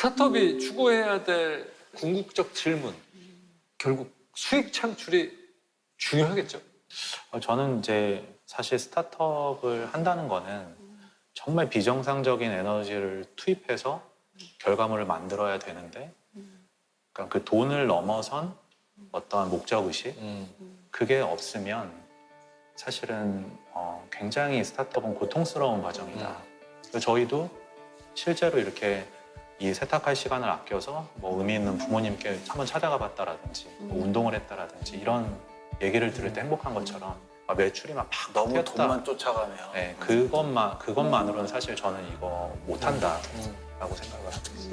스타트업이 추구해야 될 궁극적 질문, 결국 수익 창출이 중요하겠죠. 저는 이제 사실 스타트업을 한다는 거는 정말 비정상적인 에너지를 투입해서 결과물을 만들어야 되는데, 그러니까 그 돈을 넘어선 어떠한 목적의식, 그게 없으면 사실은 굉장히 스타트업은 고통스러운 과정이다. 그래서 저희도 실제로 이렇게 이 세탁할 시간을 아껴서 뭐 의미 있는 부모님께 한번 찾아가 봤다라든지 뭐 운동을 했다라든지 이런 얘기를 들을 때 행복한 것처럼 매출이 막 너무 뛰었다. 돈만 쫓아가면. 네, 그것만으로는 사실 저는 이거 못한다라고 생각을 하고 있어요.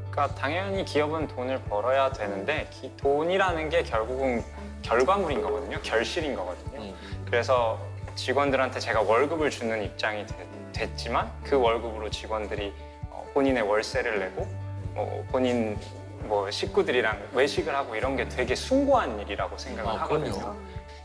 그러니까 당연히 기업은 돈을 벌어야 되는데 돈이라는 게 결국은 결과물인 거거든요. 결실인 거거든요. 그래서 직원들한테 제가 월급을 주는 입장이 됐지만 그 월급으로 직원들이 본인의 월세를 내고 본인 식구들이랑 외식을 하고 이런 게 되게 숭고한 일이라고 생각을 하거든요. 그럼요.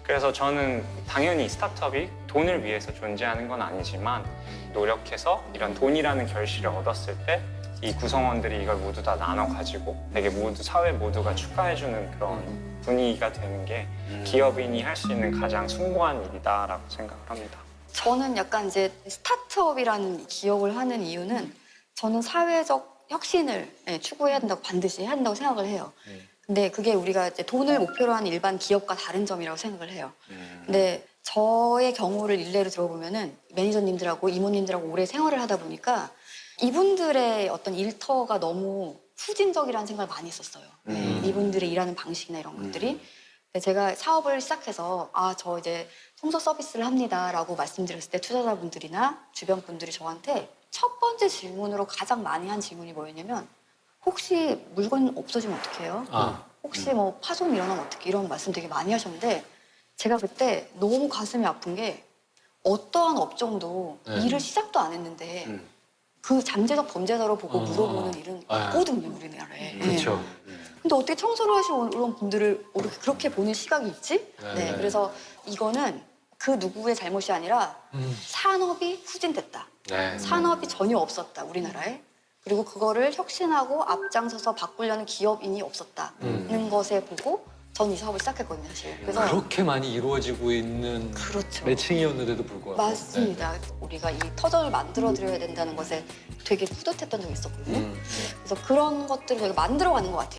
그래서 저는 당연히 스타트업이 돈을 위해서 존재하는 건 아니지만 노력해서 이런 돈이라는 결실을 얻었을 때 이 구성원들이 이걸 모두 다 나눠 가지고 되게 모두 사회 모두가 축하해주는 그런 분위기가 되는 게 기업인이 할 수 있는 가장 숭고한 일이다라고 생각을 합니다. 저는 약간 이제 스타트업이라는 기업을 하는 이유는 저는 사회적 혁신을 추구해야 된다고 반드시 해야 된다고 생각을 해요. 근데 그게 우리가 이제 돈을 목표로 하는 일반 기업과 다른 점이라고 생각을 해요. 근데 저의 경우를 일례로 들어보면은 매니저님들하고 이모님들하고 오래 생활을 하다 보니까 이분들의 어떤 일터가 너무 후진적이라는 생각을 많이 했었어요. 이분들의 일하는 방식이나 이런 것들이. 근데 제가 사업을 시작해서 저 이제 청소 서비스를 합니다라고 말씀드렸을 때 투자자분들이나 주변 분들이 저한테 첫 번째 질문으로 가장 많이 한 질문이 뭐였냐면 혹시 물건 없어지면 어떡해요? 혹시 뭐 파손 일어나면 어떡해? 이런 말씀 되게 많이 하셨는데 제가 그때 너무 가슴이 아픈 게 어떠한 업종도 일을 시작도 안 했는데 그 잠재적 범죄자로 보고 물어보는 일은 없거든요, 우리나라에. 그렇죠. 근데 어떻게 청소를 하시는 분들을 그렇게 보는 시각이 있지? 네. 그래서 이거는 그 누구의 잘못이 아니라 산업이 후진됐다. 네. 산업이 전혀 없었다, 우리나라에. 그리고 그거를 혁신하고 앞장서서 바꾸려는 기업인이 없었다는 것에 보고 전 이 사업을 시작했거든요, 사실. 그래서 그렇게 많이 이루어지고 있는 그렇죠. 매칭이었는데도 불구하고. 맞습니다. 우리가 이 터전을 만들어드려야 된다는 것에 되게 뿌듯했던 적이 있었거든요. 그래서 그런 것들을 저희가 만들어가는 것 같아요.